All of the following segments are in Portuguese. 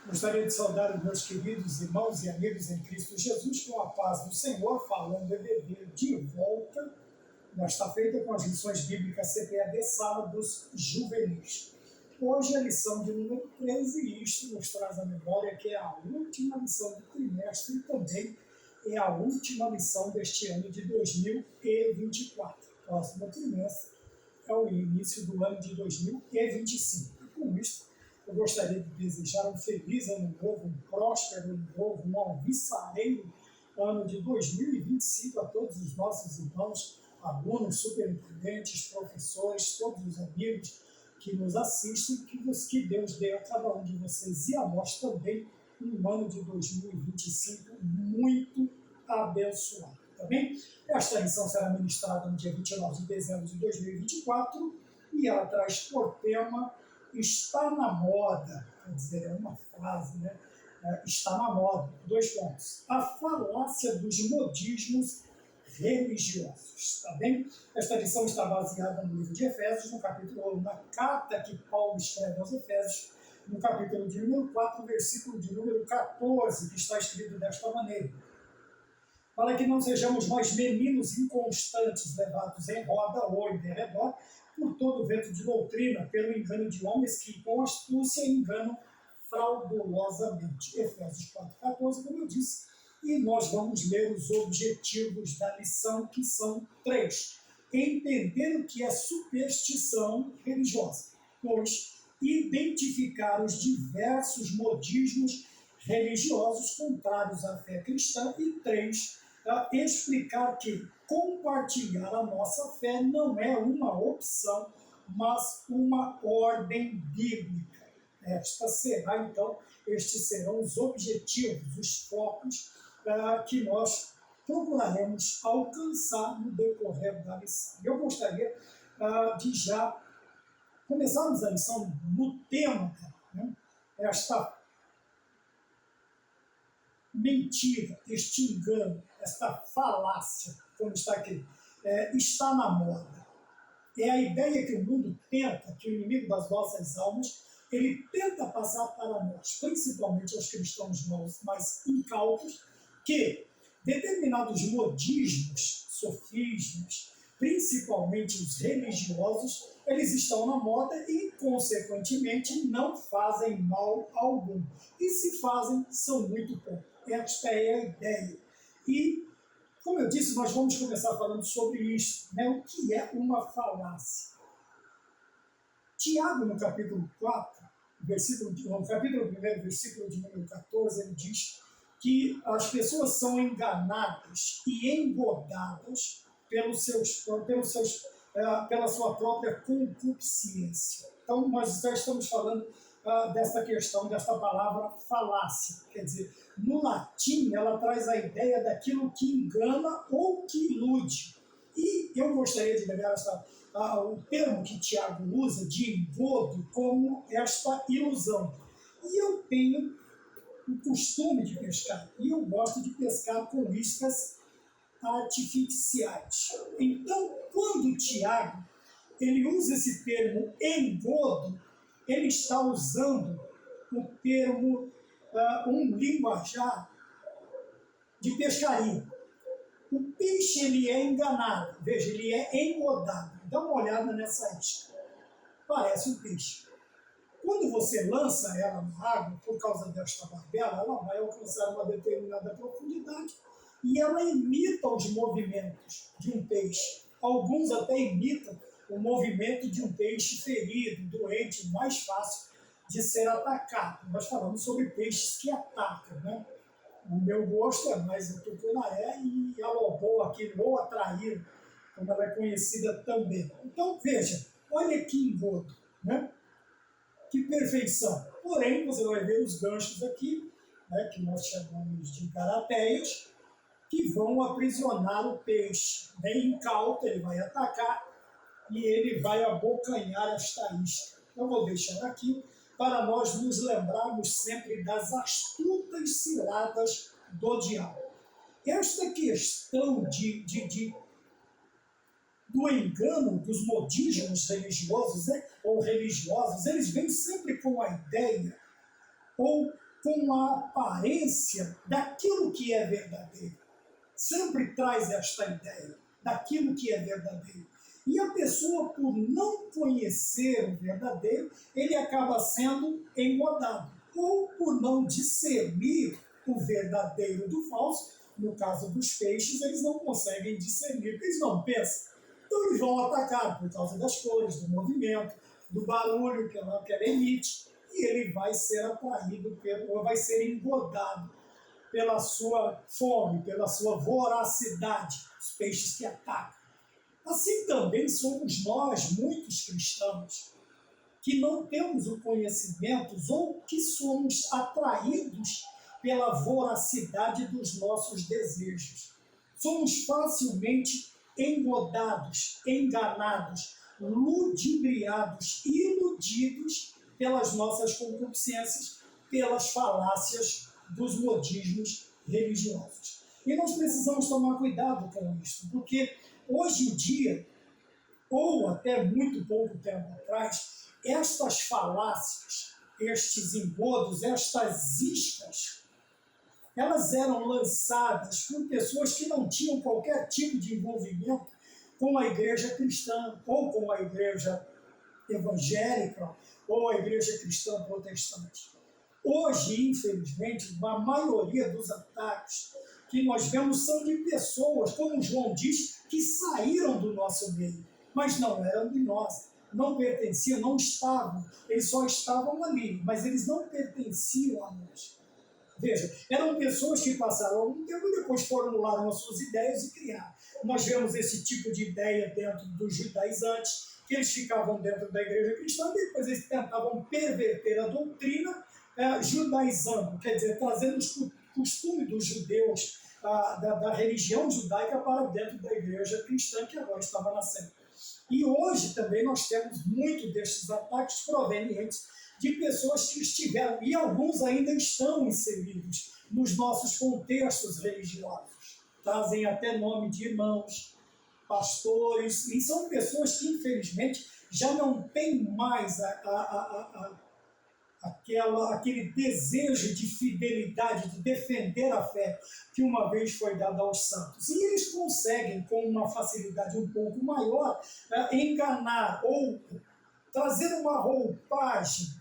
Gostaria de saudar os meus queridos irmãos e amigos em Cristo Jesus com a paz do Senhor, falando EBD de volta, nesta feita com as lições bíblicas CPAD Sábados Juvenis. Hoje a lição de número 13 e isto nos traz à memória que é a última lição do trimestre e também é a última lição deste ano de 2024. Próximo trimestre é o início do ano de 2025. E com isto, eu gostaria de desejar um feliz ano novo, um próspero ano novo, um alvissareiro ano de 2025 a todos os nossos irmãos, alunos, superintendentes, professores, todos os amigos que nos assistem, que Deus dê a cada um de vocês e a nós também um ano de 2025 muito abençoado. Tá bem? Esta lição será ministrada no dia 29 de dezembro de 2024 e ela traz por tema está na moda, quer dizer, é uma frase, né? Está na moda, 2 pontos. A falácia dos modismos religiosos, tá bem? Esta lição está baseada no livro de Efésios, no capítulo, na carta que Paulo escreve aos Efésios, no capítulo de número 4, versículo de número 14, que está escrito desta maneira. Para que não sejamos nós meninos inconstantes, levados em roda ou em derredor, por todo vento de doutrina, pelo engano de homens que com astúcia enganam fraudulosamente. Efésios 4,14, como eu disse, e nós vamos ler os objetivos da lição, que são 3. Entender o que é superstição religiosa. 2. Identificar os diversos modismos religiosos contrários à fé cristã. E 3. Explicar que compartilhar a nossa fé não é uma opção, mas uma ordem bíblica. Estes serão os objetivos, os focos que nós procuraremos alcançar no decorrer da lição. Eu gostaria de já começarmos a lição no tema, né? Esta mentira, este engano, esta falácia, como está aqui, está na moda. É a ideia que o mundo tenta, que o inimigo das nossas almas, ele tenta passar para nós, principalmente aos cristãos mais incautos, que determinados modismos, sofismas, principalmente os religiosos, eles estão na moda e, consequentemente, não fazem mal algum. E se fazem, são muito poucos. Esta é a ideia. E, como eu disse, nós vamos começar falando sobre isso, né? O que é uma falácia. Tiago, no capítulo 4, no capítulo 1, versículo de número 14, ele diz que as pessoas são enganadas e engodadas pela sua própria concupiscência. Então, nós já estamos falando dessa questão, dessa palavra falácia. Quer dizer, no latim, ela traz a ideia daquilo que engana ou que ilude. E eu gostaria de pegar o termo que Tiago usa de engodo como esta ilusão. E eu tenho o costume de pescar, e eu gosto de pescar com iscas artificiais. Então, quando Tiago ele usa esse termo engodo, ele está usando o termo, um linguajar de pescaria. O peixe ele é enganado, veja, ele é engodado. Dá uma olhada nessa isca. Parece um peixe. Quando você lança ela na água, por causa desta barbela, ela vai alcançar uma determinada profundidade e ela imita os movimentos de um peixe. Alguns até imitam o movimento de um peixe ferido, doente, mais fácil de ser atacado. Nós falamos sobre peixes que atacam, né? O meu gosto é mais a tucunaré e a loboa, ou a traíra, como ela é conhecida também. Então, veja, olha que engodo, né? Que perfeição. Porém, você vai ver os ganchos aqui, né, que nós chamamos de garapéias, que vão aprisionar o peixe. Bem incauto, ele vai atacar e ele vai abocanhar esta isca. Eu vou deixar aqui para nós nos lembrarmos sempre das astutas ciladas do diabo. Esta questão do engano dos modismos religiosos, né, ou religiosos, eles vêm sempre com a ideia ou com a aparência daquilo que é verdadeiro. Sempre traz esta ideia daquilo que é verdadeiro. E a pessoa, por não conhecer o verdadeiro, ele acaba sendo engodado. Ou por não discernir o verdadeiro do falso, no caso dos peixes, eles não conseguem discernir, porque eles não pensam. Então eles vão atacar por causa das cores, do movimento, do barulho que ela emite, e ele vai ser atraído, ou vai ser engodado pela sua fome, pela sua voracidade, os peixes que atacam. Assim também somos nós, muitos cristãos, que não temos o conhecimento ou que somos atraídos pela voracidade dos nossos desejos. Somos facilmente engodados, enganados, ludibriados, iludidos pelas nossas concupiscências, pelas falácias dos modismos religiosos. E nós precisamos tomar cuidado com isso, porque hoje em dia, ou até muito pouco tempo atrás, estas falácias, estes engodos, estas iscas, elas eram lançadas por pessoas que não tinham qualquer tipo de envolvimento com a igreja cristã, ou com a igreja evangélica, ou a igreja cristã protestante. Hoje, infelizmente, a maioria dos ataques que nós vemos são de pessoas, como João diz, que saíram do nosso meio, mas não eram de nós, não pertenciam, não estavam, eles só estavam ali, mas eles não pertenciam a nós. Veja, eram pessoas que passaram algum tempo e depois formularam as suas ideias e criaram. Nós vemos esse tipo de ideia dentro dos judaizantes, que eles ficavam dentro da igreja cristã e depois eles tentavam perverter a doutrina judaizando, quer dizer, trazendo os costumes dos judeus, da religião judaica para dentro da igreja cristã que agora estava nascendo. E hoje também nós temos muito destes ataques provenientes de pessoas que estiveram, e alguns ainda estão inseridos nos nossos contextos religiosos. Trazem até nome de irmãos, pastores, e são pessoas que, infelizmente, já não têm mais aquele desejo de fidelidade, de defender a fé que uma vez foi dada aos santos. E eles conseguem, com uma facilidade um pouco maior, enganar ou trazer uma roupagem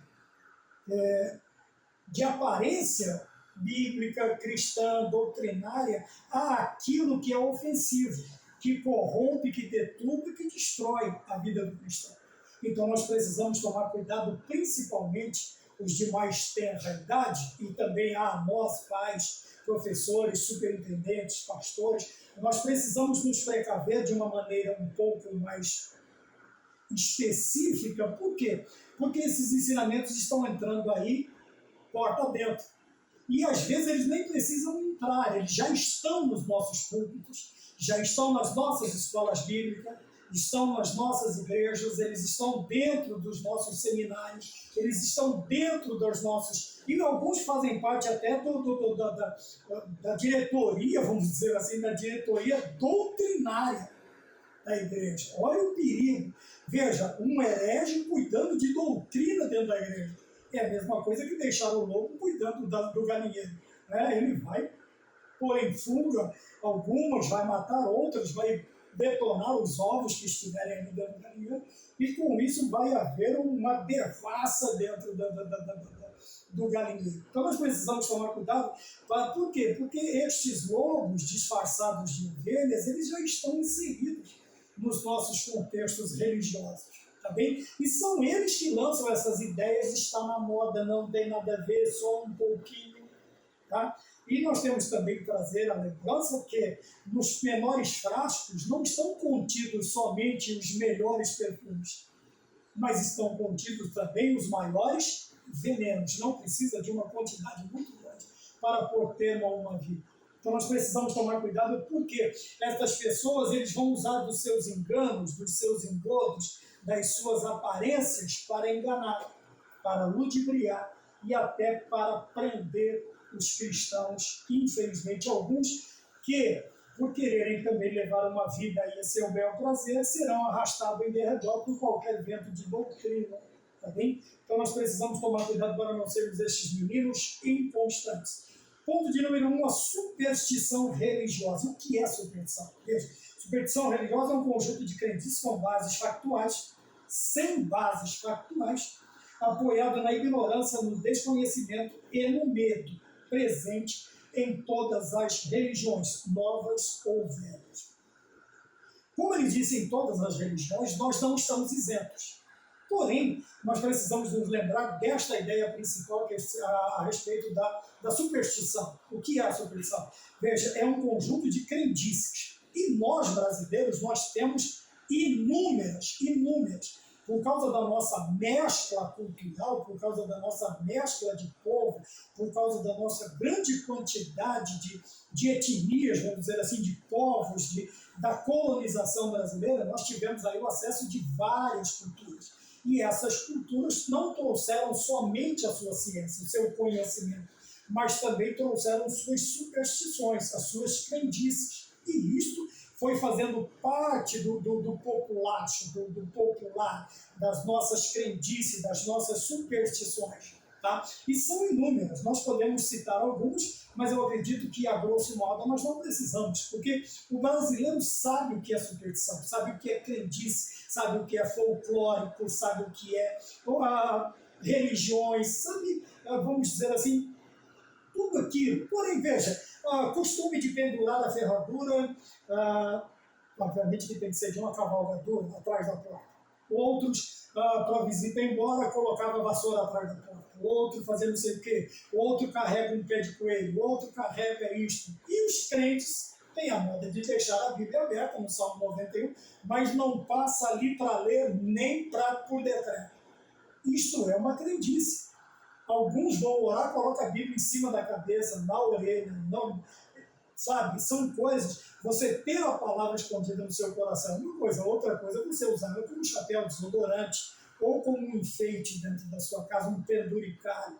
de aparência bíblica, cristã, doutrinária, àquilo que é ofensivo, que corrompe, que deturpa e que destrói a vida do cristão. Então nós precisamos tomar cuidado, principalmente os de mais tenra idade, e também nós, pais, professores, superintendentes, pastores, nós precisamos nos precaver de uma maneira um pouco mais específica. Por quê? Porque esses ensinamentos estão entrando aí porta dentro. E às vezes eles nem precisam entrar, eles já estão nos nossos púlpitos, já estão nas nossas escolas bíblicas, estão nas nossas igrejas, eles estão dentro dos nossos seminários, eles estão dentro dos nossos... E alguns fazem parte até da diretoria, vamos dizer assim, da diretoria doutrinária da igreja. Olha o perigo. Veja, um herege cuidando de doutrina dentro da igreja. É a mesma coisa que deixar o lobo cuidando do galinheiro. Ele vai pôr em fuga algumas, vai matar outras, vai detonar os ovos que estiverem ali dentro do galinheiro, e com isso vai haver uma devassa dentro do galinheiro. Então nós precisamos tomar cuidado. Por quê? Porque estes lobos disfarçados de ovelhas, eles já estão inseridos nos nossos contextos religiosos. Tá bem? E são eles que lançam essas ideias, está na moda, não tem nada a ver, só um pouquinho. Tá? E nós temos também que trazer a lembrança que nos menores frascos não estão contidos somente os melhores perfumes, mas estão contidos também os maiores venenos. Não precisa de uma quantidade muito grande para pôr termo a uma vida. Então nós precisamos tomar cuidado, porque essas pessoas eles vão usar dos seus enganos, dos seus engodos, das suas aparências para enganar, para ludibriar e até para prender os cristãos, infelizmente alguns, que por quererem também levar uma vida aí a seu bel prazer, serão arrastados em derredor por qualquer vento de doutrina, tá bem? Então nós precisamos tomar cuidado para não sermos estes meninos inconstantes. Ponto de número 1, a superstição religiosa. O que é superstição? Veja, superstição religiosa é um conjunto de crendices com bases factuais, sem bases factuais, apoiado na ignorância, no desconhecimento e no medo, presente em todas as religiões, novas ou velhas. Como ele disse, em todas as religiões, nós não estamos isentos. Porém, nós precisamos nos lembrar desta ideia principal que é a respeito da superstição. O que é a superstição? Veja, é um conjunto de crendices. E nós, brasileiros, nós temos inúmeras. Por causa da nossa mescla cultural, por causa da nossa mescla de povo, por causa da nossa grande quantidade de etnias, vamos dizer assim, de povos, da colonização brasileira, nós tivemos aí o acesso de várias culturas. E essas culturas não trouxeram somente a sua ciência, o seu conhecimento, mas também trouxeram suas superstições, as suas crendices. E isto foi fazendo parte do populacho, do popular, das nossas crendices, das nossas superstições. Tá? E são inúmeras, nós podemos citar algumas, mas eu acredito que, a grosso modo, nós não precisamos, porque o brasileiro sabe o que é superstição, sabe o que é crendice, sabe o que é folclórico, sabe o que é religiões, sabe, vamos dizer assim, tudo aquilo. Porém, veja, costume de pendurar a ferradura, obviamente que tem que ser de uma cavalgadura atrás da porta. Outros, para a visita ir embora, colocava a vassoura atrás da porta. Outro fazendo não sei o quê. Outro carrega um pé de coelho. Outro carrega isto. E os crentes têm a moda de deixar a Bíblia aberta no Salmo 91, mas não passa ali para ler nem por decreto. Isto é uma crendice. Alguns vão orar, colocam a Bíblia em cima da cabeça, na orelha, não, sabe? São coisas, você ter a palavra escondida no seu coração é uma coisa, outra coisa é você usar como um chapéu desodorante ou como um enfeite dentro da sua casa, um penduricário.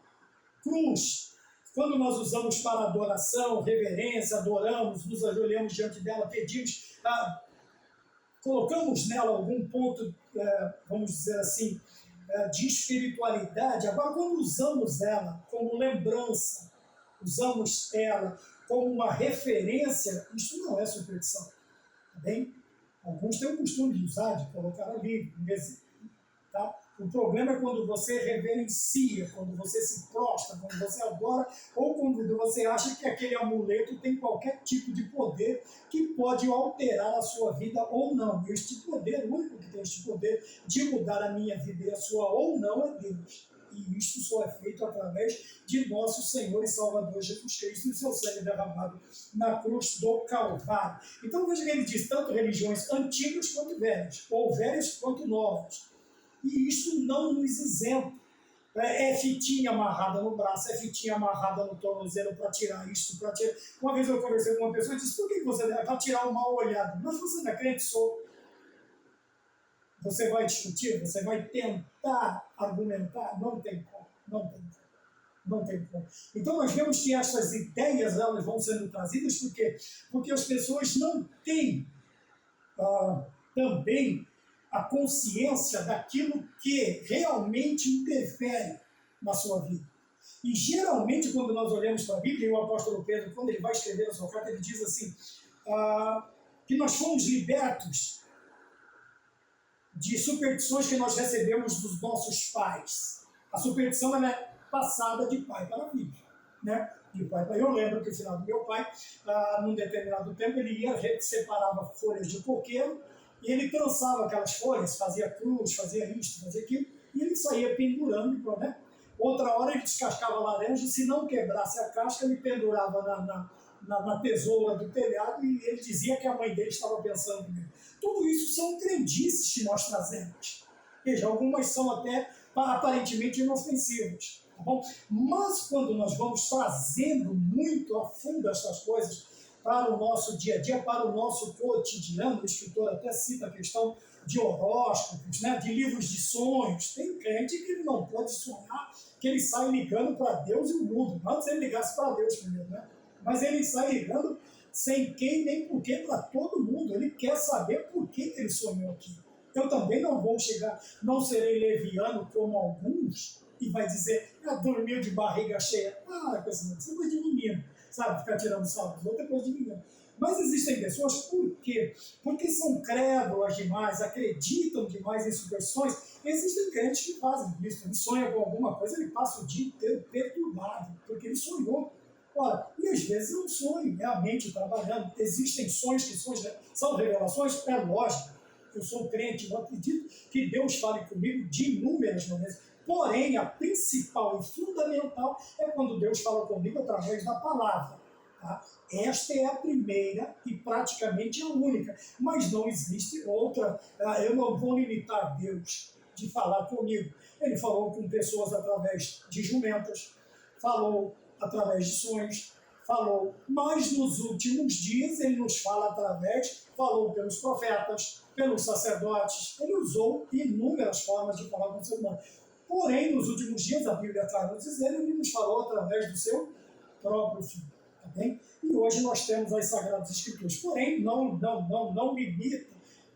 Cruz, quando nós usamos para adoração, reverência, adoramos, nos ajoelhamos diante dela, pedimos, colocamos nela algum ponto, vamos dizer assim, de espiritualidade. Agora, quando usamos ela como lembrança, usamos ela como uma referência, isso não é superstição, tá bem? Alguns têm o costume de usar, de colocar ali, tá? O problema é quando você reverencia, quando você se prostra, quando você adora, ou quando você acha que aquele amuleto tem qualquer tipo de poder que pode alterar a sua vida ou não. E este poder, o único que tem este poder de mudar a minha vida e a sua ou não é Deus. E isso só é feito através de nosso Senhor e Salvador Jesus Cristo e seu sangue derramado na cruz do Calvário. Então veja que ele diz, tanto religiões antigas quanto velhas, ou velhas quanto novas. E isso não nos isenta. É fitinha amarrada no braço, é fitinha amarrada no tornozelo para tirar isso, para tirar... Uma vez eu conversei com uma pessoa e disse, por que você deve? Para tirar o mal olhado. Mas você não é crente? Sou. Você vai discutir? Você vai tentar argumentar? Não tem como. Não tem como. Então nós vemos que essas ideias elas vão sendo trazidas porque as pessoas não têm também a consciência daquilo que realmente interfere na sua vida. E geralmente quando nós olhamos para a Bíblia, e o apóstolo Pedro, quando ele vai escrever a sua carta, ele diz assim, que nós fomos libertos de superstições que nós recebemos dos nossos pais. A superstição ela é passada de pai para filho, né? De pai para... Eu lembro que no final do meu pai, num determinado tempo, ele ia, separava folhas de coqueiro, e ele trançava aquelas folhas, fazia cruz, fazia isto, fazia aquilo, e ele saía pendurando, né? Outra hora ele descascava a laranja, se não quebrasse a casca, ele pendurava na tesoura do telhado, e ele dizia que a mãe dele estava pensando nele. Tudo isso são crendices que nós trazemos. Veja, algumas são até aparentemente inofensivas. Tá bom? Mas quando nós vamos trazendo muito a fundo essas coisas para o nosso dia a dia, para o nosso cotidiano, o escritor até cita a questão de horóscopos, né, de livros de sonhos. Tem crente que ele não pode sonhar, que ele sai ligando para Deus e o mundo. Antes ele ligasse para Deus primeiro, né? Mas ele sai ligando sem quem nem porquê para todo mundo. Ele quer saber por que ele sonhou aquilo. Eu também não vou chegar, não serei leviano como alguns, e vai dizer, dormiu de barriga cheia. Isso é coisa de menino, sabe? Ficar tirando sarro dos outros é coisa de menino. Mas existem pessoas, por quê? Porque são crédulas demais, acreditam demais em superstições. Existem crentes que fazem isso. Ele sonha com alguma coisa, ele passa o dia inteiro perturbado, porque ele sonhou. Ora, e às vezes é um sonho, é a mente trabalhando. Existem sonhos que são revelações, é lógico. Eu sou crente, eu acredito que Deus fale comigo de inúmeras maneiras. Porém, a principal e fundamental é quando Deus fala comigo através da palavra. Tá? Esta é a primeira e praticamente a única. Mas não existe outra. Eu não vou limitar Deus de falar comigo. Ele falou com pessoas através de jumentas, falou através de sonhos, falou. Mas nos últimos dias ele nos fala falou pelos profetas, pelos sacerdotes. Ele usou inúmeras formas de falar com o ser humano. Porém, nos últimos dias, a Bíblia traz nos dizer, ele nos falou através do seu próprio Filho. Tá bem? E hoje nós temos as Sagradas Escrituras. Porém, não limita,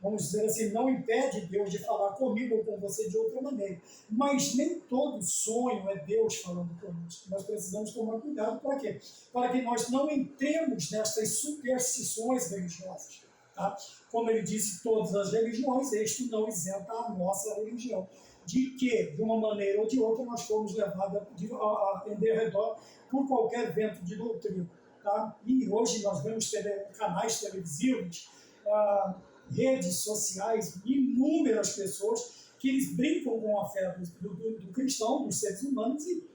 vamos dizer assim, não impede Deus de falar comigo ou com você de outra maneira. Mas nem todo sonho é Deus falando conosco. Nós precisamos tomar cuidado para quê? Para que nós não entremos nestas superstições religiosas. Tá? Como ele disse, todas as religiões, isto não isenta a nossa religião. De que, de uma maneira ou de outra, nós fomos levados em derredor por qualquer vento de doutrina. Tá? E hoje nós vemos canais televisivos, redes sociais, inúmeras pessoas que eles brincam com a fé do cristão, dos seres humanos, e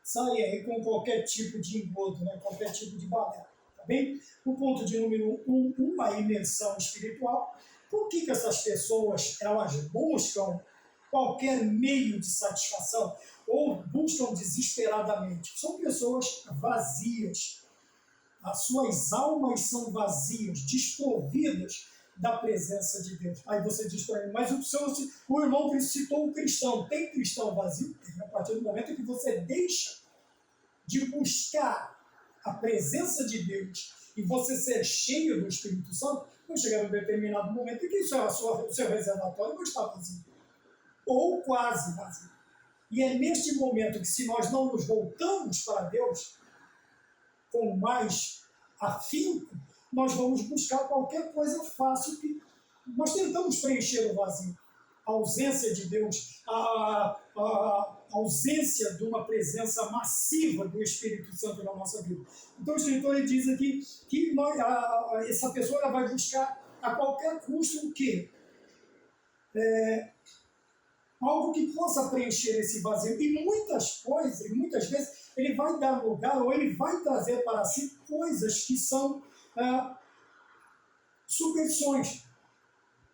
saem aí com qualquer tipo de engodo, né? Qualquer tipo de balela. Tá bem? O ponto de número 1, a imersão espiritual. Por que essas pessoas elas buscam qualquer meio de satisfação ou buscam desesperadamente? São pessoas vazias. As suas almas são vazias, desprovidas da presença de Deus. Aí você diz para mim, mas o irmão citou o cristão. Tem cristão vazio? Tem. A partir do momento que você deixa de buscar a presença de Deus e você ser cheio do Espírito Santo, vai chegar um determinado momento em que o seu reservatório vai estar vazio. Ou quase vazio. E é neste momento que, se nós não nos voltamos para Deus com mais afinco, nós vamos buscar qualquer coisa fácil que nós tentamos preencher o vazio. A ausência de Deus, a ausência de uma presença massiva do Espírito Santo na nossa vida. Então o escritor diz aqui que essa pessoa vai buscar a qualquer custo o quê? Algo que possa preencher esse vazio. E muitas vezes, ele vai dar lugar ou ele vai trazer para si coisas que são superstições.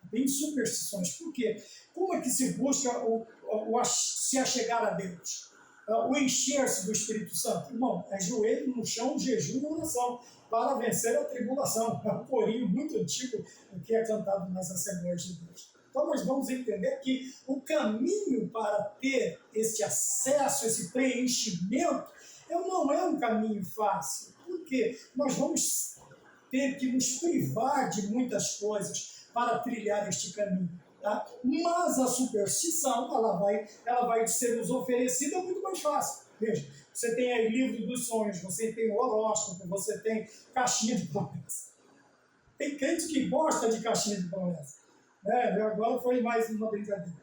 Bem superstições. Por quê? Como é que se busca se achegar a Deus? O encher-se do Espírito Santo? Irmão, é joelho no chão, jejum e oração, para vencer a tribulação. É um corinho muito antigo que é cantado nas Assembleias de Deus. Então nós vamos entender que o caminho para ter esse acesso, esse preenchimento, não é um caminho fácil. Porque nós vamos ter que nos privar de muitas coisas para trilhar este caminho. Tá? Mas a superstição, ela vai ser nos oferecida muito mais fácil. Veja, você tem aí livro dos sonhos, você tem horóscopo, você tem caixinha de promessa. Tem crente que gosta de caixinha de promessa. Agora foi mais uma brincadeira.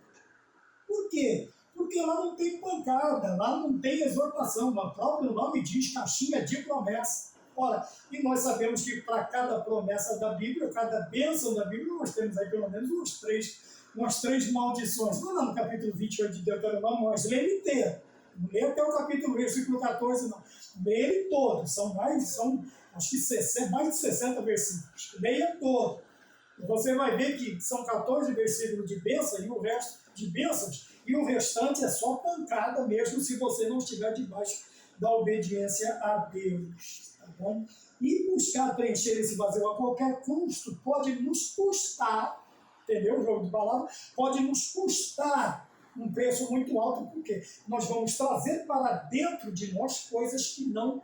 Por quê? Porque lá não tem pancada, lá não tem exortação. O próprio nome diz caixinha de promessa. Ora, e nós sabemos que para cada promessa da Bíblia, cada bênção da Bíblia, nós temos aí pelo menos umas três maldições. Não, no capítulo 28 de Deuteronômio, nós lemos inteiro. Não lê até o capítulo, versículo 14, não. Lê ele todo. São acho que mais de 60 versículos. Leia todo. E você vai ver que são 14 versículos de bênção e o resto de bênçãos, e o restante é só pancada mesmo se você não estiver debaixo da obediência a Deus. Tá bom? E buscar preencher esse vazio a qualquer custo pode nos custar, entendeu? O jogo de palavras pode nos custar um preço muito alto, porque nós vamos trazer para dentro de nós coisas que não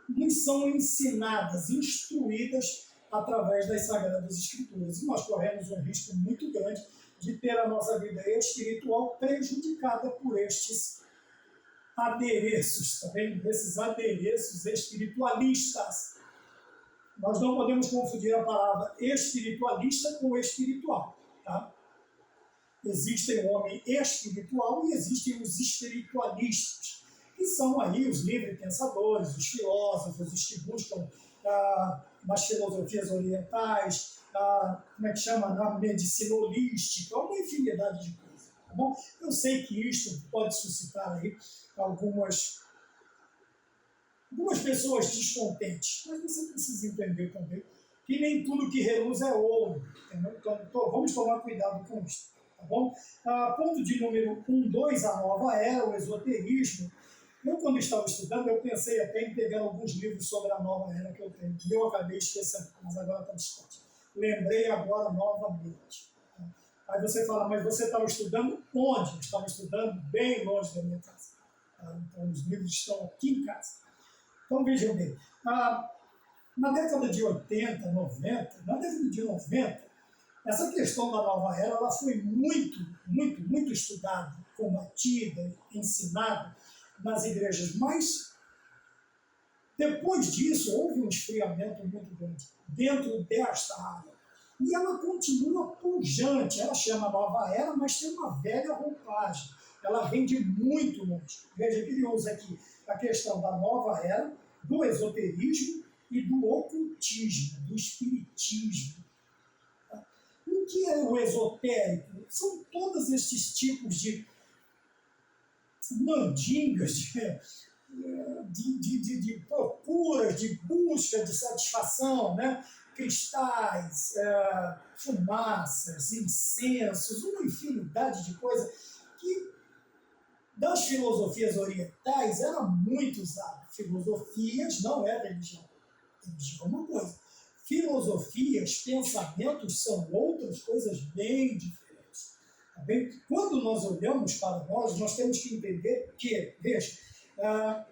nos são ensinadas, instruídas através das Sagradas Escrituras. E nós corremos um risco muito grande de ter a nossa vida espiritual prejudicada por estes adereços, tá vendo? Esses adereços espiritualistas. Nós não podemos confundir a palavra espiritualista com espiritual, tá? Existe o homem espiritual e existem os espiritualistas, que são aí os livres pensadores, os filósofos, os que buscam nas filosofias orientais, como é que chama, na medicina holística, uma infinidade de coisas, tá bom? Eu sei que isto pode suscitar aí algumas pessoas descontentes, mas você precisa entender também que nem tudo que reluz é ouro, entendeu? Então vamos tomar cuidado com isso, tá bom? Ponto de número 1, 2, a nova era, o esoterismo. Eu, quando estava estudando, eu pensei até em pegar alguns livros sobre a nova era que eu tenho, e eu acabei esquecendo, mas agora está distante. Lembrei agora novamente. Tá? Aí você fala, mas você estava estudando onde? Eu estava estudando bem longe da minha casa. Tá? Então, os livros estão aqui em casa. Então, vejam bem, na década de 80, 90, essa questão da nova era ela foi muito estudada, combatida, ensinada nas igrejas, mas depois disso houve um esfriamento muito grande dentro desta área. E ela continua pujante, ela chama nova era, mas tem uma velha roupagem. Ela rende muito longe. Veja que ele usa aqui a questão da nova era, do esoterismo e do ocultismo, do espiritismo. O que é o esotérico? São todos esses tipos de mandingas, de procuras, de busca de satisfação, né? Cristais, fumaças, incensos, uma infinidade de coisas que das filosofias orientais era muito usado. Filosofias não é religião. Religião é uma coisa. Filosofias, pensamentos são outras coisas bem diferentes. Tá bem? Quando nós olhamos para nós temos que entender que, veja, a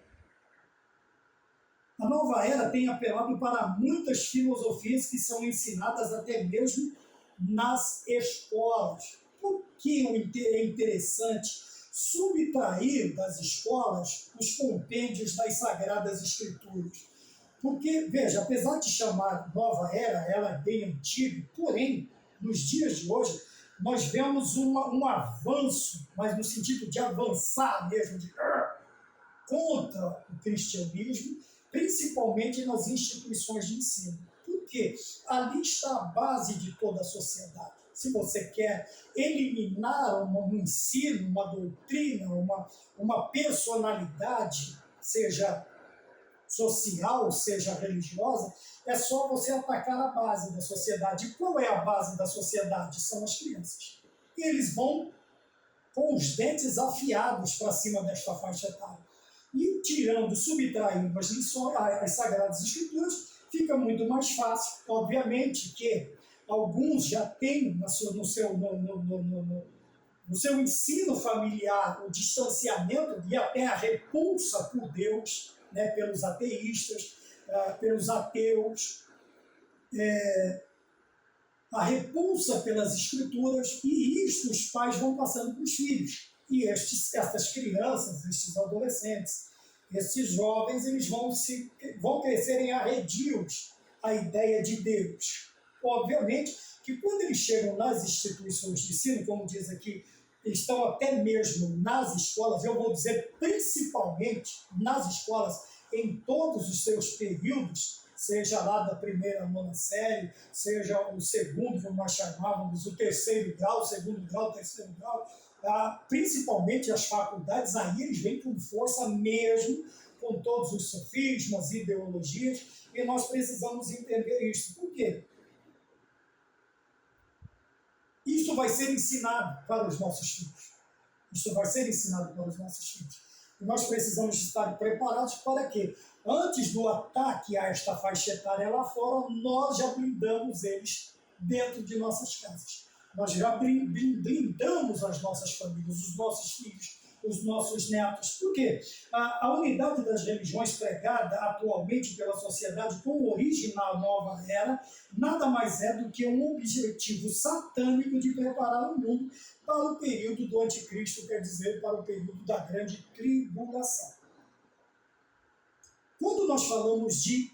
nova era tem apelado para muitas filosofias que são ensinadas até mesmo nas escolas. Por que é interessante subtrair das escolas os compêndios das Sagradas Escrituras? Porque, veja, apesar de chamar nova era, ela é bem antiga, porém, nos dias de hoje, nós vemos um avanço, mas no sentido de avançar mesmo, contra o cristianismo, principalmente nas instituições de ensino. Por quê? Ali está a base de toda a sociedade. Se você quer eliminar um ensino, uma doutrina, uma personalidade, seja social, seja religiosa, é só você atacar a base da sociedade. E qual é a base da sociedade? São as crianças. E eles vão com os dentes afiados para cima desta faixa etária. E subtraindo as lições, as Sagradas Escrituras, fica muito mais fácil. Obviamente que alguns já têm no seu ensino familiar o distanciamento e até a repulsa por Deus, né, pelos ateístas, pelos ateus, a repulsa pelas Escrituras, e isto os pais vão passando para os filhos. E essas crianças, estes adolescentes, esses jovens, eles vão crescerem arredios à ideia de Deus. Obviamente que quando eles chegam nas instituições de ensino, como diz aqui, estão até mesmo nas escolas, eu vou dizer principalmente nas escolas, em todos os seus períodos, seja lá da primeira à nona série, seja o segundo, como nós chamávamos, o terceiro grau, o segundo grau, o terceiro grau, principalmente as faculdades, aí eles vêm com força mesmo, com todos os sofismas, ideologias, e nós precisamos entender isso. Por quê? Isso vai ser ensinado para os nossos filhos. Isso vai ser ensinado para os nossos filhos. E nós precisamos estar preparados para quê? Antes do ataque a esta faixa etária lá fora, nós já blindamos eles dentro de nossas casas. Nós já blindamos as nossas famílias, os nossos filhos, os nossos netos. Por quê? A unidade das religiões pregada atualmente pela sociedade com origem na nova era nada mais é do que um objetivo satânico de preparar o mundo para o período do anticristo, quer dizer, para o período da grande tribulação. Quando nós falamos de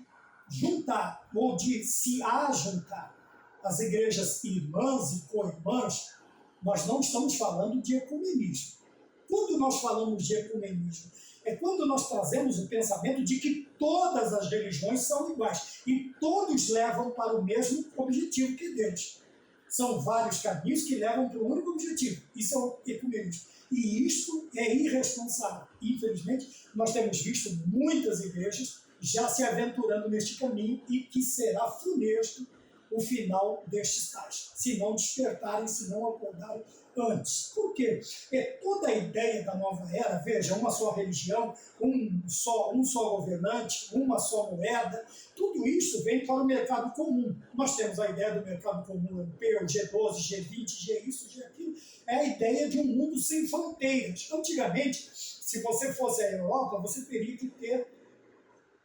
juntar ou de se ajuntar as igrejas irmãs e co-irmãs, nós não estamos falando de ecumenismo. Quando nós falamos de ecumenismo, é quando nós trazemos o pensamento de que todas as religiões são iguais e todos levam para o mesmo objetivo que Deus. São vários caminhos que levam para o único objetivo. Isso é o ecumenismo. E isso é irresponsável. Infelizmente, nós temos visto muitas igrejas já se aventurando neste caminho e que será funesto o final destes tais, se não despertarem, se não acordarem antes. Por quê? É toda a ideia da nova era, veja, uma só religião, um só governante, uma só moeda, tudo isso vem para o mercado comum. Nós temos a ideia do mercado comum europeu, G12, G20, G isso, G aquilo, é a ideia de um mundo sem fronteiras. Antigamente, se você fosse à Europa, você teria que ter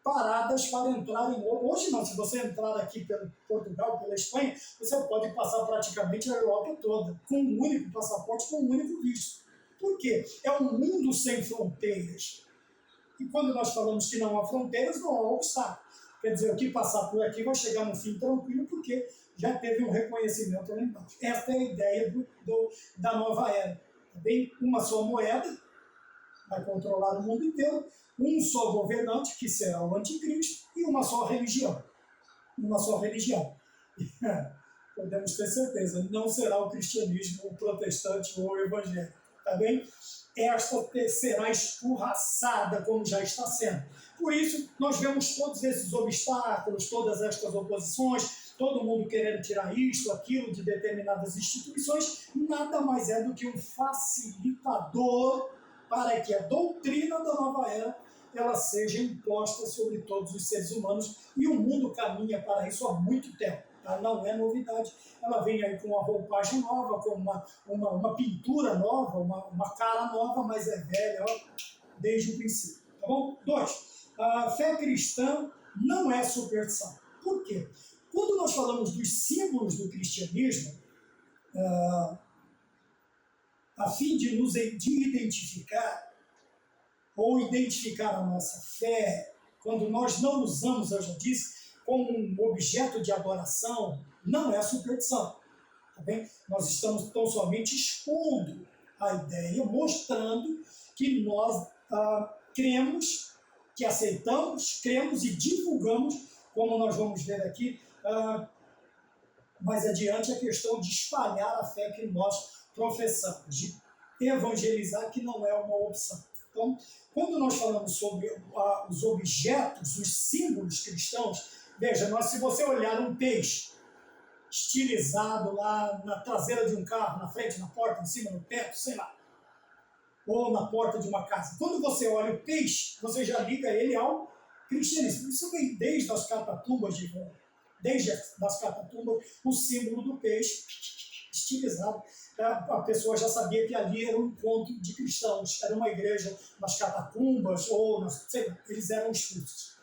paradas para entrar em... Hoje não, se você entrar aqui pelo Portugal, pela Espanha, você pode passar praticamente a Europa toda, com um único passaporte, com um único visto. Por quê? É um mundo sem fronteiras. E quando nós falamos que não há fronteiras, não há obstáculo. Quer dizer, o que passar por aqui vai chegar no fim tranquilo, porque já teve um reconhecimento lá embaixo. Esta é a ideia da nova era. Também uma só moeda vai controlar o mundo inteiro, um só governante, que será o anticristo, e uma só religião. Uma só religião. Podemos ter certeza, não será o cristianismo, o protestante ou o evangélico. Tá bem? Esta será escorraçada, como já está sendo. Por isso, nós vemos todos esses obstáculos, todas estas oposições, todo mundo querendo tirar isto, aquilo de determinadas instituições, nada mais é do que um facilitador para que a doutrina da nova era ela seja imposta sobre todos os seres humanos, e o mundo caminha para isso há muito tempo. Tá? Não é novidade. Ela vem aí com uma roupagem nova, com uma pintura nova, uma cara nova, mas é velha ó, desde o princípio. Tá bom? 2. A fé cristã não é superstição. Por quê? Quando nós falamos dos símbolos do cristianismo, a fim de nos identificar, ou identificar a nossa fé, quando nós não usamos, eu já disse, como um objeto de adoração, não é superstição. Tá bem? Nós estamos tão somente expondo a ideia, mostrando que nós cremos, que aceitamos, cremos e divulgamos, como nós vamos ver aqui mais adiante, a questão de espalhar a fé que nós professamos, de evangelizar, que não é uma opção. Então, quando nós falamos sobre os objetos, os símbolos cristãos, veja, se você olhar um peixe estilizado lá na traseira de um carro, na frente, na porta, em cima, no teto, sei lá, ou na porta de uma casa, quando você olha o peixe, você já liga ele ao cristianismo. Isso vem desde as catatumbas de Roma, desde as catatumbas, o símbolo do peixe estilizado. A pessoa já sabia que ali era um encontro de cristãos, era uma igreja nas catacumbas, ou sei lá, eles eram expulsos.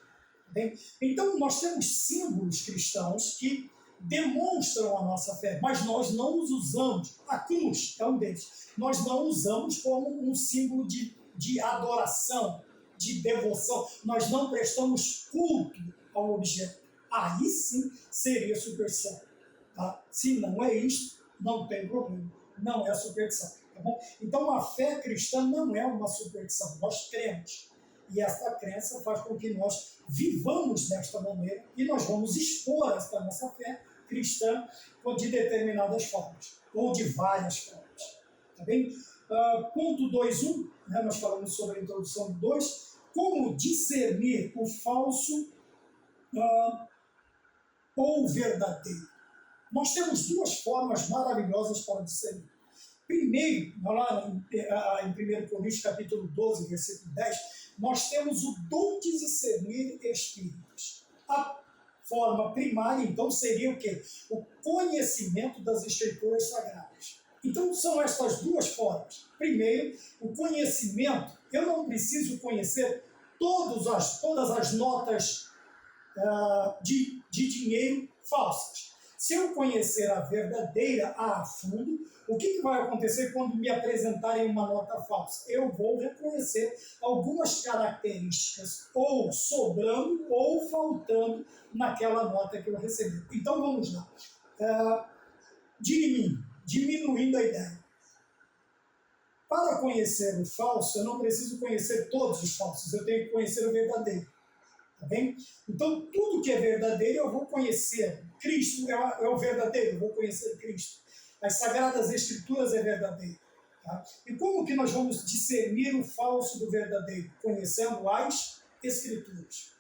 Bem? Então, nós temos símbolos cristãos que demonstram a nossa fé, mas nós não os usamos. A cruz é um deles. Nós não usamos como um símbolo de adoração, de devoção. Nós não prestamos culto ao objeto. Aí sim seria superstição. Tá? Se não é isso, não tem problema. Não é superstição. Tá bom? Então, a fé cristã não é uma superstição. Nós cremos. E essa crença faz com que nós vivamos desta maneira e nós vamos expor esta nossa fé cristã de determinadas formas, ou de várias formas. Tá bem? Ponto 2.1, né, nós falamos sobre a introdução do 2, como discernir o falso ou o verdadeiro. Nós temos duas formas maravilhosas para discernir. Primeiro, lá em 1 Coríntios capítulo 12, versículo 10, nós temos o dom de discernir espíritos. A forma primária, então, seria o quê? O conhecimento das Escrituras Sagradas. Então, são estas duas formas. Primeiro, o conhecimento. Eu não preciso conhecer todas as notas de dinheiro falsas. Se eu conhecer a verdadeira a fundo, o que vai acontecer quando me apresentarem uma nota falsa? Eu vou reconhecer algumas características ou sobrando ou faltando naquela nota que eu recebi. Então, vamos lá. Diminuindo a ideia. Para conhecer o falso, eu não preciso conhecer todos os falsos, eu tenho que conhecer o verdadeiro. Tá bem? Então, tudo que é verdadeiro eu vou conhecer. Cristo é o verdadeiro, eu vou conhecer Cristo. As Sagradas Escrituras é verdadeiro. Tá? E como que nós vamos discernir o falso do verdadeiro? Conhecendo as Escrituras.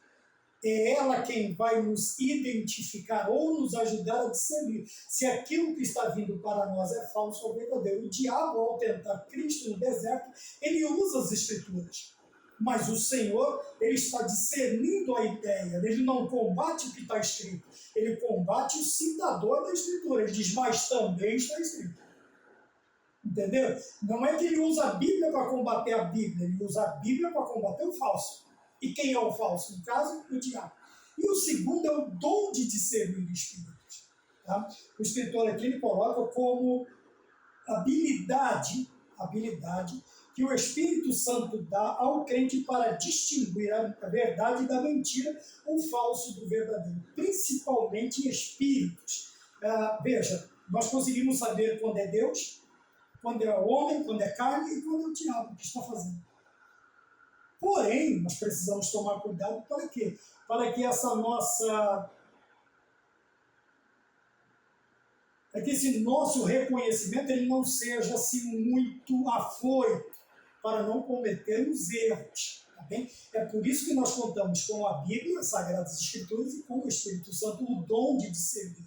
É ela quem vai nos identificar ou nos ajudar a discernir se aquilo que está vindo para nós é falso ou verdadeiro. O diabo, ao tentar Cristo no deserto, ele usa as Escrituras. Mas o Senhor, ele está discernindo a ideia, ele não combate o que está escrito, ele combate o citador da Escritura, ele diz, mas também está escrito. Entendeu? Não é que ele usa a Bíblia para combater a Bíblia, ele usa a Bíblia para combater o falso. E quem é o falso? No caso, o diabo. E o segundo é o dom de discernir espíritos. Tá? O escritor aqui ele coloca como habilidade que o Espírito Santo dá ao crente para distinguir a verdade da mentira, o falso do verdadeiro, principalmente espíritos. Veja, nós conseguimos saber quando é Deus, quando é o homem, quando é carne e quando é o diabo que está fazendo. Porém, nós precisamos tomar cuidado para quê? Para que essa nossa... É que esse nosso reconhecimento ele não seja assim muito afoito para não cometermos erros. Tá bem? É por isso que nós contamos com a Bíblia, as Sagradas Escrituras e com o Espírito Santo o dom de discernir.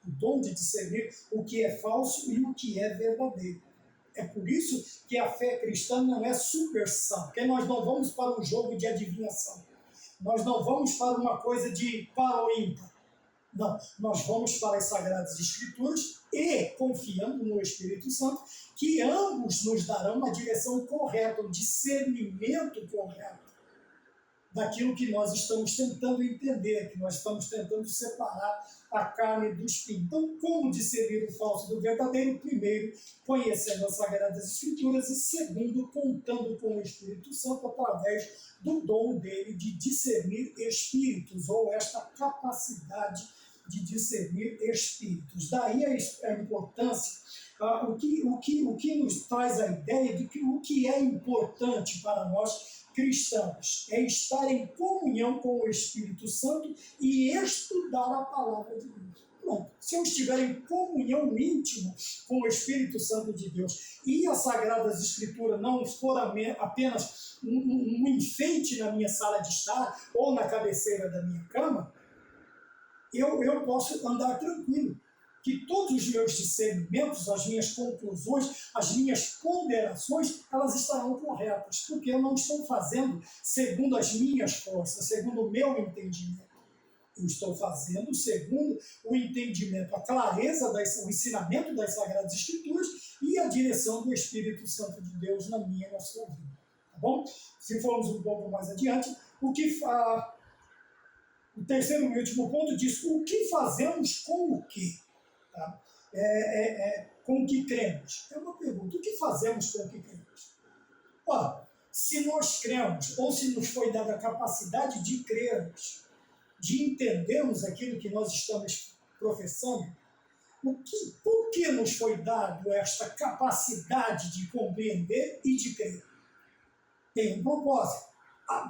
O dom de discernir o que é falso e o que é verdadeiro. É por isso que a fé cristã não é superstição, porque nós não vamos para um jogo de adivinhação. Nós não vamos para uma coisa de par ou ímpar. Não, nós vamos para as Sagradas Escrituras e, confiando no Espírito Santo, que ambos nos darão uma direção correta, um discernimento correto daquilo que nós estamos tentando entender, que nós estamos tentando separar a carne do espinho. Então, como discernir o falso do verdadeiro? Primeiro, conhecendo as Sagradas Escrituras e segundo, contando com o Espírito Santo através do dom dele de discernir espíritos, ou esta capacidade de discernir espíritos. Daí a importância, o que nos traz a ideia de que o que é importante para nós cristãos é estar em comunhão com o Espírito Santo e estudar a palavra de Deus. Pronto. Se eu estiver em comunhão íntima com o Espírito Santo de Deus e as Sagradas Escrituras não for apenas um enfeite na minha sala de estar ou na cabeceira da minha cama, eu posso andar tranquilo. Que todos os meus discernimentos, as minhas conclusões, as minhas ponderações, elas estarão corretas, porque eu não estou fazendo segundo as minhas forças, segundo o meu entendimento. Eu estou fazendo segundo o entendimento, a clareza, o ensinamento das Sagradas Escrituras e a direção do Espírito Santo de Deus na minha e na sua vida. Tá bom? Se formos um pouco mais adiante, o terceiro e último ponto diz o que fazemos com o quê? Tá? Com o que cremos? É uma pergunta. O que fazemos com o que cremos? Ora, se nós cremos, ou se nos foi dada a capacidade de crermos, de entendermos aquilo que nós estamos professando, por que nos foi dado esta capacidade de compreender e de crer? Tem um propósito.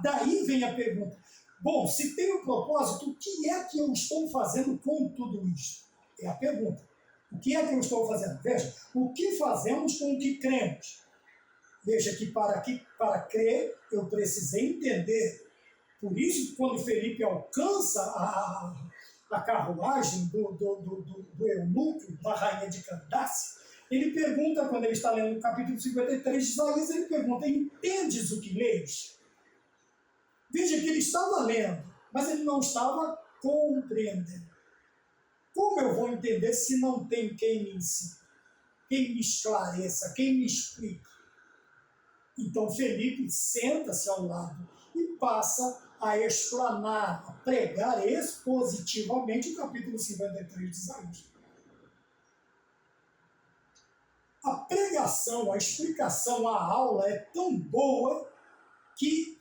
Daí vem a pergunta. Bom, se tem um propósito, o que é que eu estou fazendo com tudo isso? É a pergunta. O que é que eu estou fazendo? Veja, o que fazemos com o que cremos? Veja que para crer eu precisei entender. Por isso, quando Felipe alcança a carruagem do eunuco, da rainha de Candace, ele pergunta, quando ele está lendo o capítulo 53 de Isaías, ele pergunta, entendes o que leis? Veja que ele estava lendo, mas ele não estava compreendendo. Como eu vou entender se não tem quem me ensine? quem me esclareça, quem me explique. Então Felipe senta-se ao lado e passa a explanar, a pregar expositivamente o capítulo 53 de Isaías. A pregação, a explicação, a aula é tão boa que,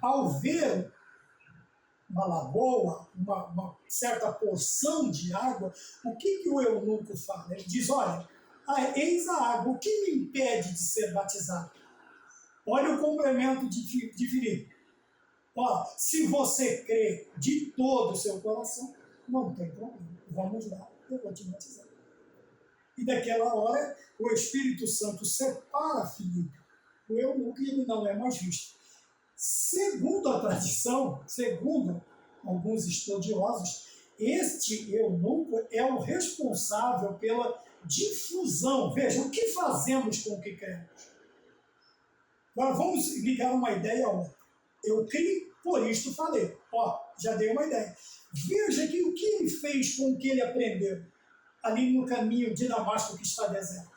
ao ver uma lagoa, uma certa porção de água, o que o eunuco fala? Ele diz, olha, eis a água, o que me impede de ser batizado? Olha o complemento de Filipe. Ó, se você crê de todo o seu coração, não tem problema. Vamos lá, eu vou te batizar. E daquela hora, o Espírito Santo separa Filipe. O eunuco, ele não é mais visto. Segundo a tradição, segundo alguns estudiosos, este eunuco é o responsável pela difusão. Veja, o que fazemos com o que cremos? Agora vamos ligar uma ideia a outra. Eu criei, por isto falei. Ó, já dei uma ideia. Veja que o que ele fez com o que ele aprendeu ali no caminho de Damasco que está deserto.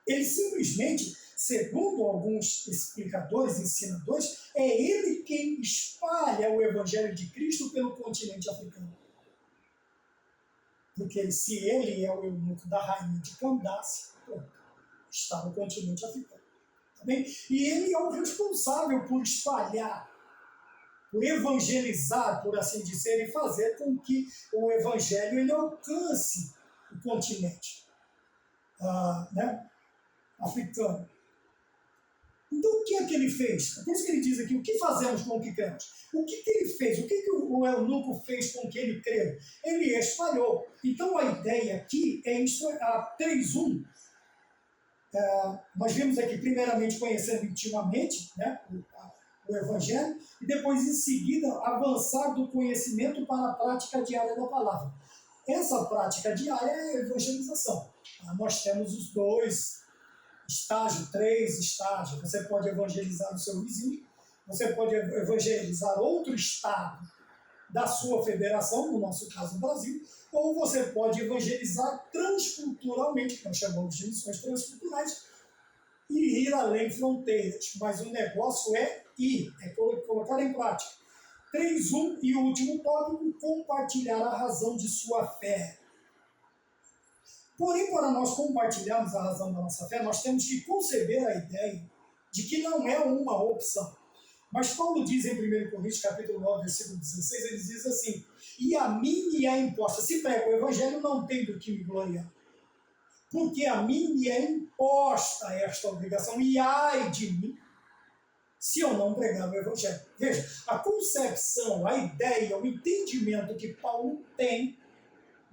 Ele simplesmente, segundo alguns explicadores, ensinadores, é ele quem espalha o Evangelho de Cristo pelo continente africano. Porque se ele é o eunuco da rainha de Candace, está no continente africano. Tá bem? E ele é o responsável por espalhar, por evangelizar, por assim dizer, e fazer com que o Evangelho ele alcance o continente africano. Então, o que é que ele fez? Por isso que ele diz aqui, o que fazemos com o que cremos? O que ele fez? O que o eunuco fez com o que ele creu? Ele espalhou. Então, a ideia aqui é isso, a 3.1. Nós vimos aqui, primeiramente, conhecendo intimamente, né, o Evangelho, e depois, em seguida, avançar do conhecimento para a prática diária da palavra. Essa prática diária é a evangelização. Nós temos os dois estágios, 3 estágios. Você pode evangelizar o seu vizinho, você pode evangelizar outro estado da sua federação, no nosso caso, o Brasil, ou você pode evangelizar transculturalmente, que nós chamamos de missões transculturais, e ir além fronteiras. Mas o negócio é ir, é colocar em prática. 3.1 e o último tópico, compartilhar a razão de sua fé. Porém, para nós compartilharmos a razão da nossa fé, nós temos que conceber a ideia de que não é uma opção. Mas Paulo diz em 1 Coríntios, capítulo 9, versículo 16, ele diz assim, e a mim me é imposta, se prego o Evangelho, não tem do que me gloriar. Porque a mim me é imposta esta obrigação, e ai de mim, se eu não pregar o Evangelho. Veja, a concepção, a ideia, o entendimento que Paulo tem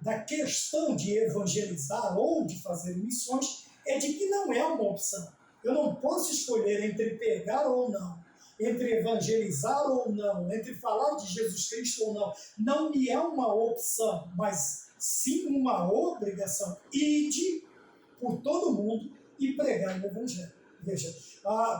da questão de evangelizar ou de fazer missões é de que não é uma opção. Eu não posso escolher entre pregar ou não, entre evangelizar ou não, entre falar de Jesus Cristo ou não. Não me é uma opção, mas sim uma obrigação. Ide por todo mundo e pregar o Evangelho. Veja,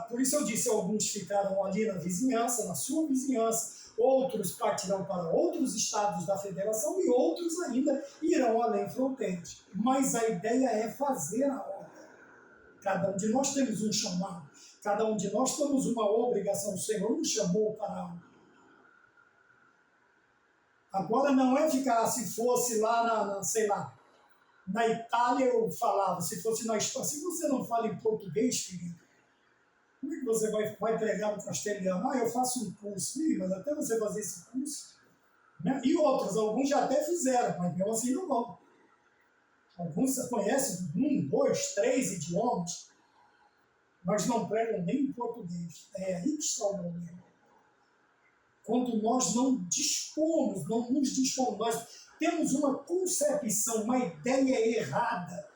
por isso eu disse, alguns ficaram ali na vizinhança, na sua vizinhança, outros partirão para outros estados da federação e outros ainda irão além fronteiras. Mas a ideia é fazer a obra. Cada um de nós temos um chamado, cada um de nós temos uma obrigação. O Senhor nos chamou para algo. Agora não é ficar, se fosse lá na Itália eu falava, se fosse na Espanha, se você não fala em português, querido, como é que você vai pregar no castelhano? Eu faço um curso, mas até você fazer esse curso. Né? E outros, alguns já até fizeram, mas mesmo assim não vão. Alguns conhecem 1, 2, 3 idiomas, mas não pregam nem em português. É aí que está o problema. Quando nós não dispomos, não nos dispomos, nós temos uma concepção, uma ideia errada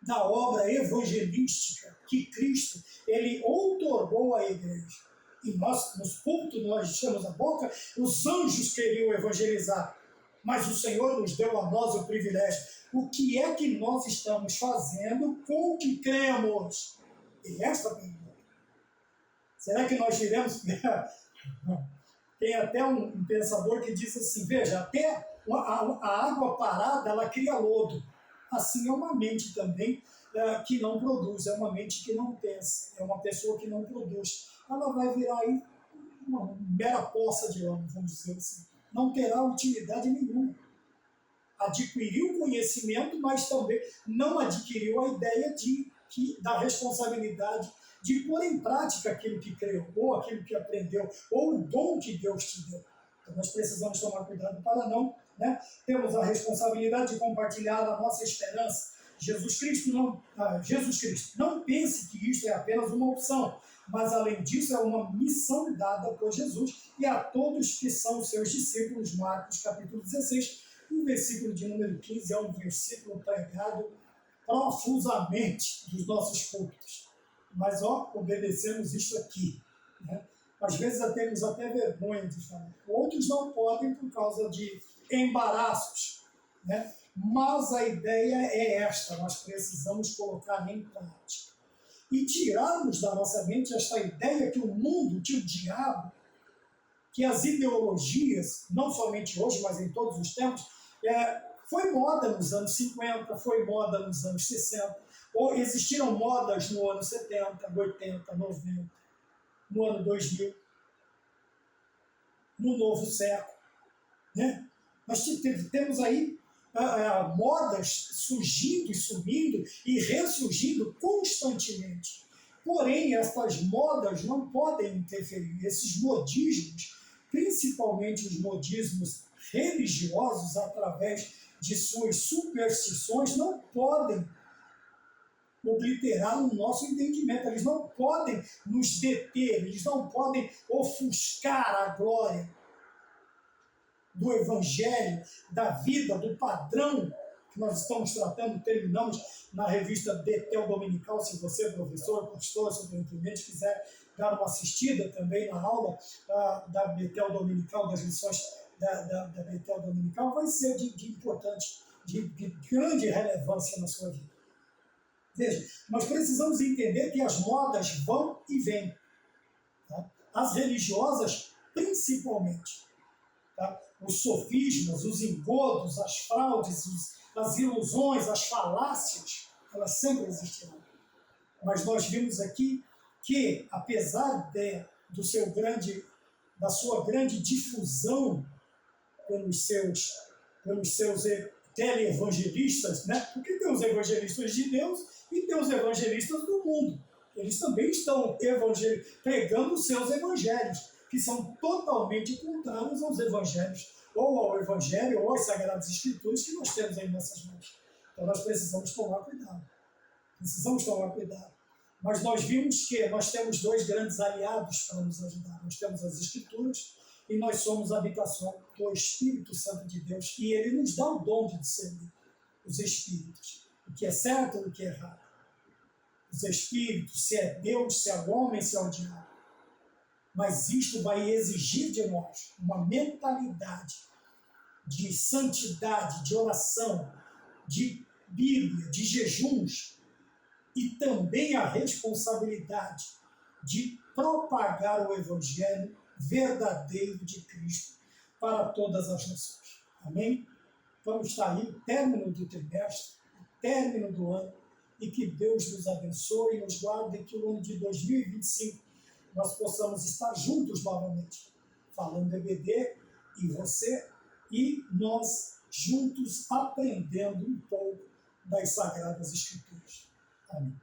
da obra evangelística que Cristo ele outorgou à igreja. E nós, nos púlpitos, nós enchemos a boca, os anjos queriam evangelizar, mas o Senhor nos deu a nós o privilégio. O que é que nós estamos fazendo com o que cremos? E esta pergunta. Será que nós iremos... Tem até um pensador que diz assim, veja, até a água parada, ela cria lodo. assim é uma mente também que não produz, é uma mente que não pensa, é uma pessoa que não produz. Ela vai virar aí uma mera poça de lama, vamos dizer assim. Não terá utilidade nenhuma. Adquiriu conhecimento, mas também não adquiriu a ideia da responsabilidade de pôr em prática aquilo que creu, ou aquilo que aprendeu, ou o dom que Deus te deu. Então nós precisamos tomar cuidado para não, temos a responsabilidade de compartilhar a nossa esperança. Jesus Cristo, não pense que isto é apenas uma opção, mas além disso é uma missão dada por Jesus e a todos que são seus discípulos. Marcos capítulo 16, o versículo de número 15 é um versículo pregado profusamente dos nossos púlpitos. Mas, obedecemos isso aqui. Às vezes temos até vergonha de falar. Outros não podem por causa de embaraços. Mas a ideia é esta, nós precisamos colocar em prática. E tirarmos da nossa mente esta ideia que o mundo, que o diabo, que as ideologias, não somente hoje, mas em todos os tempos, foi moda nos anos 50, foi moda nos anos 60, ou existiram modas no ano 70, 80, 90, no ano 2000, no novo século. Nós temos aí modas surgindo e subindo e ressurgindo constantemente. Porém, essas modas não podem interferir. Esses modismos, principalmente os modismos religiosos, através de suas superstições, não podem obliterar o nosso entendimento. Eles não podem nos deter, eles não podem ofuscar a glória do Evangelho, da vida, do padrão que nós estamos tratando. Terminamos na revista Betel Dominical. Se você, professor, pastor, superintendente, quiser dar uma assistida também na aula da Betel Dominical, das lições da Betel Dominical, vai ser de importante, de grande relevância na sua vida. Veja, nós precisamos entender que as modas vão e vêm. As religiosas, principalmente. Os sofismas, os engodos, as fraudes, as ilusões, as falácias, elas sempre existirão. Mas nós vimos aqui que, apesar da sua grande difusão pelos seus teleevangelistas, porque tem os evangelistas de Deus e tem os evangelistas do mundo. Eles também estão pregando os seus evangelhos, que são totalmente contrários aos evangelhos, ou ao evangelho, ou às Sagradas Escrituras que nós temos aí em nossas mãos. Então nós precisamos tomar cuidado. Mas nós vimos que nós temos dois grandes aliados para nos ajudar. Nós temos as Escrituras e nós somos a habitação do Espírito Santo de Deus, e ele nos dá o dom de discernir os Espíritos, o que é certo e o que é errado. Os Espíritos, se é Deus, se é o homem, se é o diabo. Mas isto vai exigir de nós uma mentalidade de santidade, de oração, de Bíblia, de jejuns, e também a responsabilidade de propagar o Evangelho verdadeiro de Cristo para todas as nações. Amém? Então está aí o término do trimestre, o término do ano, e que Deus nos abençoe e nos guarde, que o ano de 2025 nós possamos estar juntos novamente, falando EBD e você, e nós juntos aprendendo um pouco das Sagradas Escrituras. Amém.